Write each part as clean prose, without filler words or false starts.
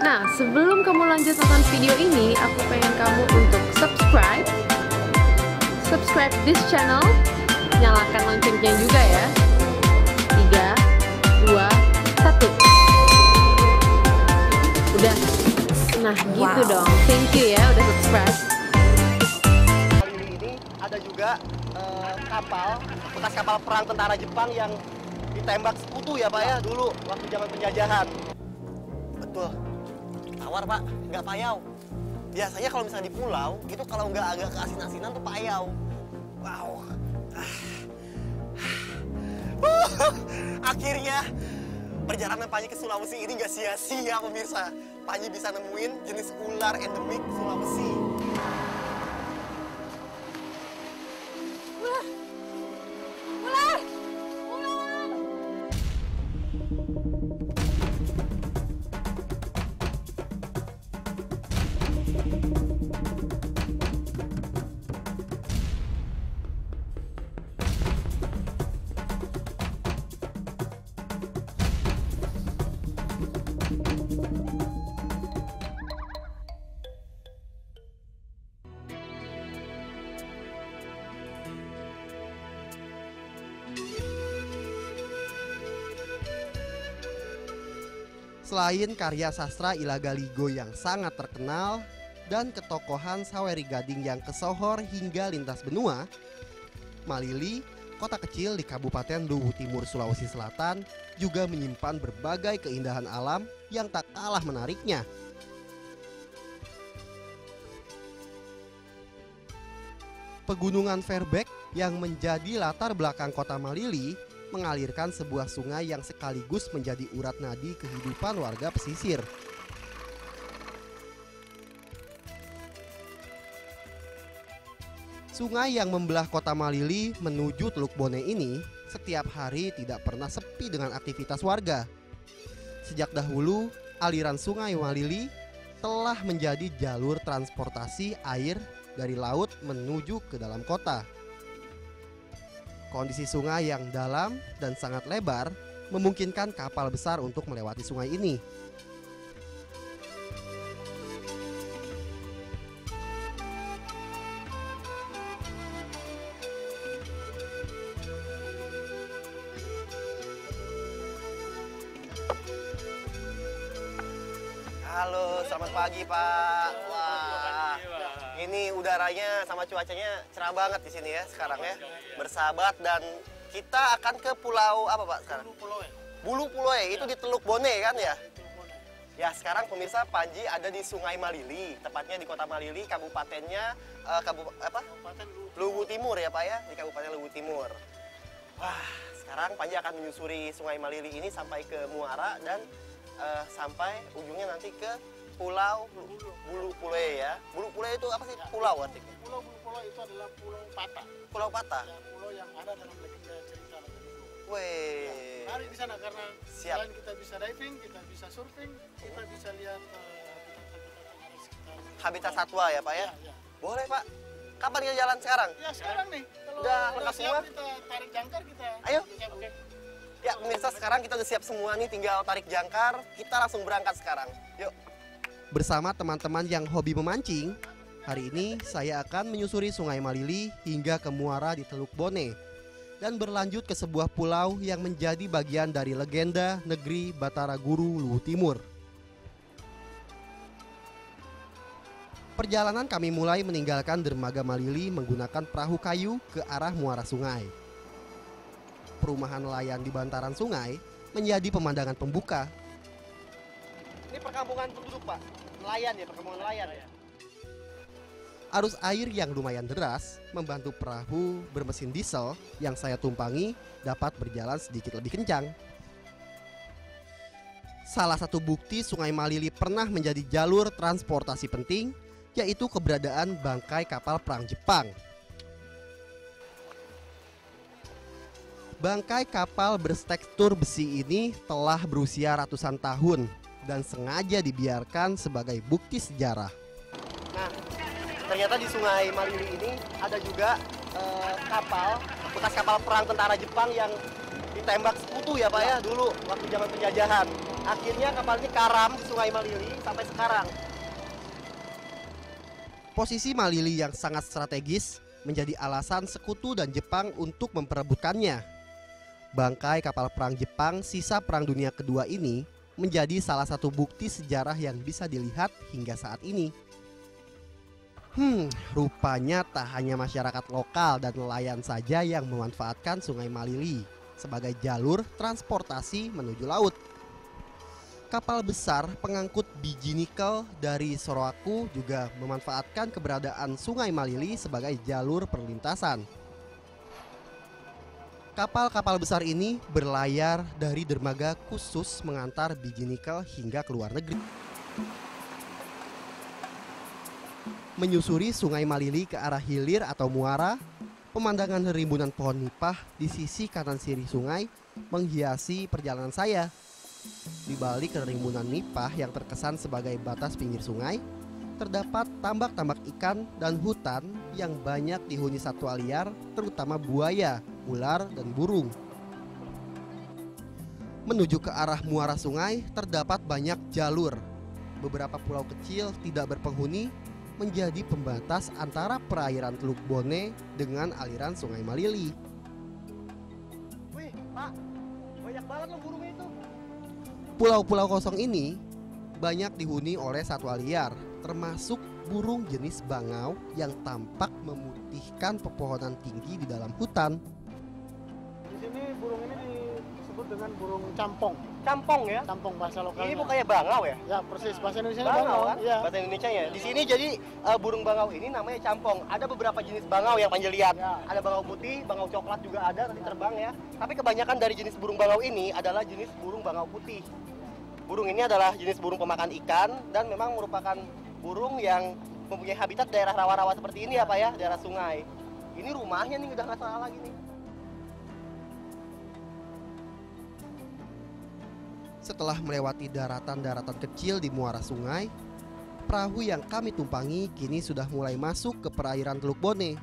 Nah, sebelum kamu lanjut nonton video ini, aku pengen kamu untuk subscribe this channel, nyalakan loncengnya juga ya. 3, 2, 1. Udah. Nah, gitu dong. Thank you ya udah subscribe. Kali ini ada juga bekas kapal perang tentara Jepang yang ditembak sekutu ya Pak ya dulu waktu zaman penjajahan. Betul. Tawar Pak, nggak payau. Biasanya kalau misalnya di pulau, itu kalau nggak agak keasin-asinan tuh payau. Wow. Akhirnya perjalanan Panji ke Sulawesi ini nggak sia-sia pemirsa. Panji bisa nemuin jenis ular endemik Sulawesi. Selain karya sastra Ilaga Ligo yang sangat terkenal dan ketokohan Saweri Gading yang kesohor hingga lintas benua, Malili, kota kecil di Kabupaten Luwu Timur, Sulawesi Selatan, juga menyimpan berbagai keindahan alam yang tak kalah menariknya. Pegunungan Verbeek yang menjadi latar belakang kota Malili mengalirkan sebuah sungai yang sekaligus menjadi urat nadi kehidupan warga pesisir. Sungai yang membelah kota Malili menuju Teluk Bone ini setiap hari tidak pernah sepi dengan aktivitas warga. Sejak dahulu, aliran Sungai Malili telah menjadi jalur transportasi air dari laut menuju ke dalam kota. Kondisi sungai yang dalam dan sangat lebar memungkinkan kapal besar untuk melewati sungai ini. Halo, selamat pagi Pak. Wah, ini udaranya sama cuacanya cerah banget di sini ya sekarang ya. Bersahabat dan kita akan ke pulau apa Pak sekarang? Bulu Puloe, itu di Teluk Bone kan ya? Ya sekarang pemirsa Panji ada di Sungai Malili, tepatnya di Kota Malili, kabupatennya Luwu Timur ya Pak ya, di Kabupaten Luwu Timur. Wah, sekarang Panji akan menyusuri Sungai Malili ini sampai ke Muara dan sampai ujungnya nanti ke Pulau Bulu Puloe ya. Bulu Puloe itu apa sih? Pulau artinya? Pulau Bulu Puloe itu adalah Pulau Patah. Pulau Patah? Ya, pulau yang ada dalam legenda cerita Legenda Ligo. Weh. Ya, mari di sana karena selain kita bisa diving, kita bisa surfing, kita bisa lihat habitat satwa ya Pak ya? Ya. Boleh Pak. Kapan kita jalan sekarang? Ya sekarang nih. Kalau Udah lengkap siap semua? kita tarik jangkar kita. Ayo. Oke. Ya pemirsa sekarang kita udah siap semua nih, tinggal tarik jangkar. Kita langsung berangkat sekarang. Yuk. Bersama teman-teman yang hobi memancing, hari ini saya akan menyusuri Sungai Malili hingga ke muara di Teluk Bone dan berlanjut ke sebuah pulau yang menjadi bagian dari legenda negeri Batara Guru Luwu Timur. Perjalanan kami mulai meninggalkan dermaga Malili menggunakan perahu kayu ke arah muara sungai. Perumahan nelayan di bantaran sungai menjadi pemandangan pembuka. Ini perkampungan penduduk Pak, nelayan ya, perkampungan nelayan ya. Arus air yang lumayan deras membantu perahu bermesin diesel yang saya tumpangi dapat berjalan sedikit lebih kencang. Salah satu bukti Sungai Malili pernah menjadi jalur transportasi penting yaitu keberadaan bangkai kapal perang Jepang. Bangkai kapal bertekstur besi ini telah berusia ratusan tahun dan sengaja dibiarkan sebagai bukti sejarah. Nah, ternyata di Sungai Malili ini ada juga bekas kapal perang tentara Jepang yang ditembak sekutu ya Pak ya dulu waktu zaman penjajahan. Akhirnya kapal ini karam di Sungai Malili sampai sekarang. Posisi Malili yang sangat strategis menjadi alasan Sekutu dan Jepang untuk memperebutkannya. Bangkai kapal perang Jepang sisa Perang Dunia Kedua ini menjadi salah satu bukti sejarah yang bisa dilihat hingga saat ini. Rupanya tak hanya masyarakat lokal dan nelayan saja yang memanfaatkan Sungai Malili sebagai jalur transportasi menuju laut. Kapal besar pengangkut biji nikel dari Soroaku juga memanfaatkan keberadaan Sungai Malili sebagai jalur perlintasan. Kapal-kapal besar ini berlayar dari dermaga khusus mengantar biji nikel hingga ke luar negeri. Menyusuri Sungai Malili ke arah hilir atau muara, pemandangan rimbunan pohon nipah di sisi kanan kiri sungai menghiasi perjalanan saya. Di balik rimbunan nipah yang terkesan sebagai batas pinggir sungai, terdapat tambak-tambak ikan dan hutan yang banyak dihuni satwa liar, terutama buaya, ular, dan burung. Menuju ke arah muara sungai terdapat banyak jalur. Beberapa pulau kecil tidak berpenghuni menjadi pembatas antara perairan Teluk Bone dengan aliran Sungai Malili. Wih, Pak, banyak banget loh burung itu. Pulau-pulau kosong ini banyak dihuni oleh satwa liar, termasuk burung jenis bangau yang tampak memutihkan pepohonan tinggi di dalam hutan. Di sini burung ini disebut dengan burung campong. Campong ya? Campong bahasa lokalnya. Ini bukannya bangau ya? Ya persis, bahasa Indonesia Bangau kan? Iya. Bahasa Indonesia ya. Di sini jadi burung bangau ini namanya campong. Ada beberapa jenis bangau yang Panji lihat. Ya. Ada bangau putih, bangau coklat juga ada tadi terbang ya. Tapi kebanyakan dari jenis burung bangau ini adalah jenis burung bangau putih. Burung ini adalah jenis burung pemakan ikan dan memang merupakan burung yang mempunyai habitat daerah rawa-rawa seperti ini ya Pak ya, daerah sungai. Ini rumahnya nih udah nggak salah lagi nih. Setelah melewati daratan-daratan kecil di muara sungai, perahu yang kami tumpangi kini sudah mulai masuk ke perairan Teluk Bone.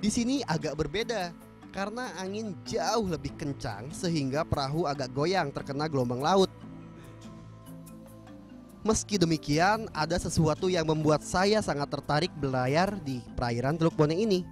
Di sini agak berbeda karena angin jauh lebih kencang sehingga perahu agak goyang terkena gelombang laut. Meski demikian, ada sesuatu yang membuat saya sangat tertarik berlayar di perairan Teluk Bone ini.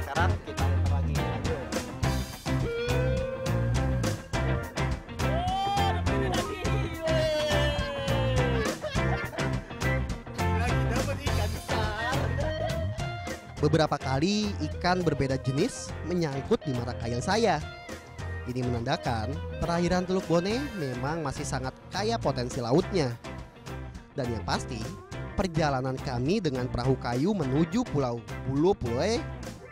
Sekarang kita lihat lagi aja. Beberapa kali ikan berbeda jenis menyangkut di mata kail saya. Ini menandakan perairan Teluk Bone memang masih sangat kaya potensi lautnya. Dan yang pasti, perjalanan kami dengan perahu kayu menuju Pulau Bulu Puloe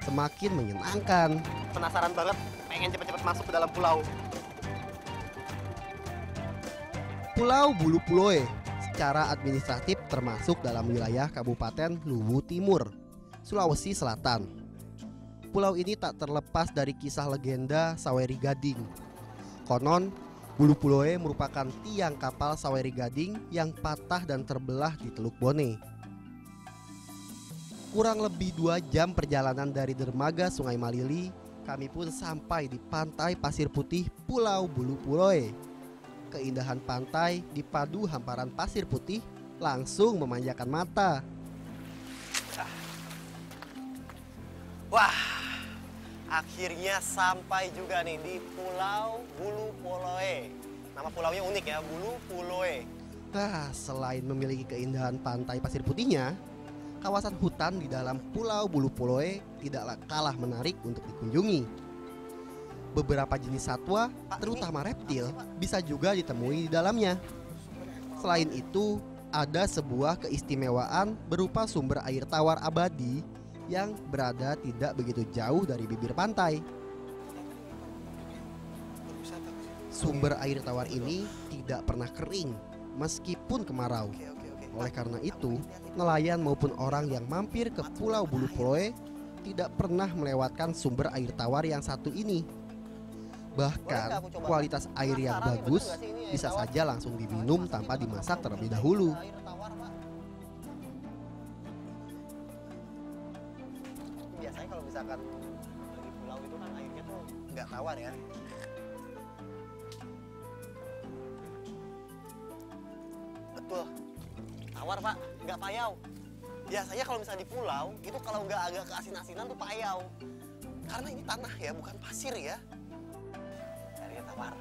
semakin menyenangkan. Penasaran banget, pengen cepet-cepet masuk ke dalam pulau. Pulau Bulu Puloe secara administratif termasuk dalam wilayah Kabupaten Luwu Timur, Sulawesi Selatan. Pulau ini tak terlepas dari kisah legenda Saweri Gading. Konon, Bulu Puloe merupakan tiang kapal Saweri Gading yang patah dan terbelah di Teluk Bone. Kurang lebih 2 jam perjalanan dari dermaga Sungai Malili, kami pun sampai di pantai pasir putih Pulau Bulu Puloe. Keindahan pantai dipadu hamparan pasir putih langsung memanjakan mata. Wah, akhirnya sampai juga nih di Pulau Bulu Puloe. Nama pulaunya unik ya, Bulu Puloe. Selain memiliki keindahan pantai pasir putihnya, kawasan hutan di dalam Pulau Bulu Puloe tidaklah kalah menarik untuk dikunjungi. Beberapa jenis satwa, terutama reptil, bisa juga ditemui di dalamnya. Selain itu, ada sebuah keistimewaan berupa sumber air tawar abadi yang berada tidak begitu jauh dari bibir pantai. Sumber air tawar ini tidak pernah kering meskipun kemarau. Oleh karena itu, nelayan maupun orang yang mampir ke Pulau Bulu Puloe tidak pernah melewatkan sumber air tawar yang satu ini. Bahkan kualitas air yang bagus bisa saja langsung diminum tanpa dimasak terlebih dahulu. Air tawar, Pak. Biasanya kalau misalkan di pulau itu kan airnya tuh nggak tawar ya. Betul, tawar Pak, nggak payau. Biasanya kalau misalnya di pulau, itu kalau nggak agak keasin-asinan tuh payau. Karena ini tanah ya, bukan pasir ya. Airnya tawar.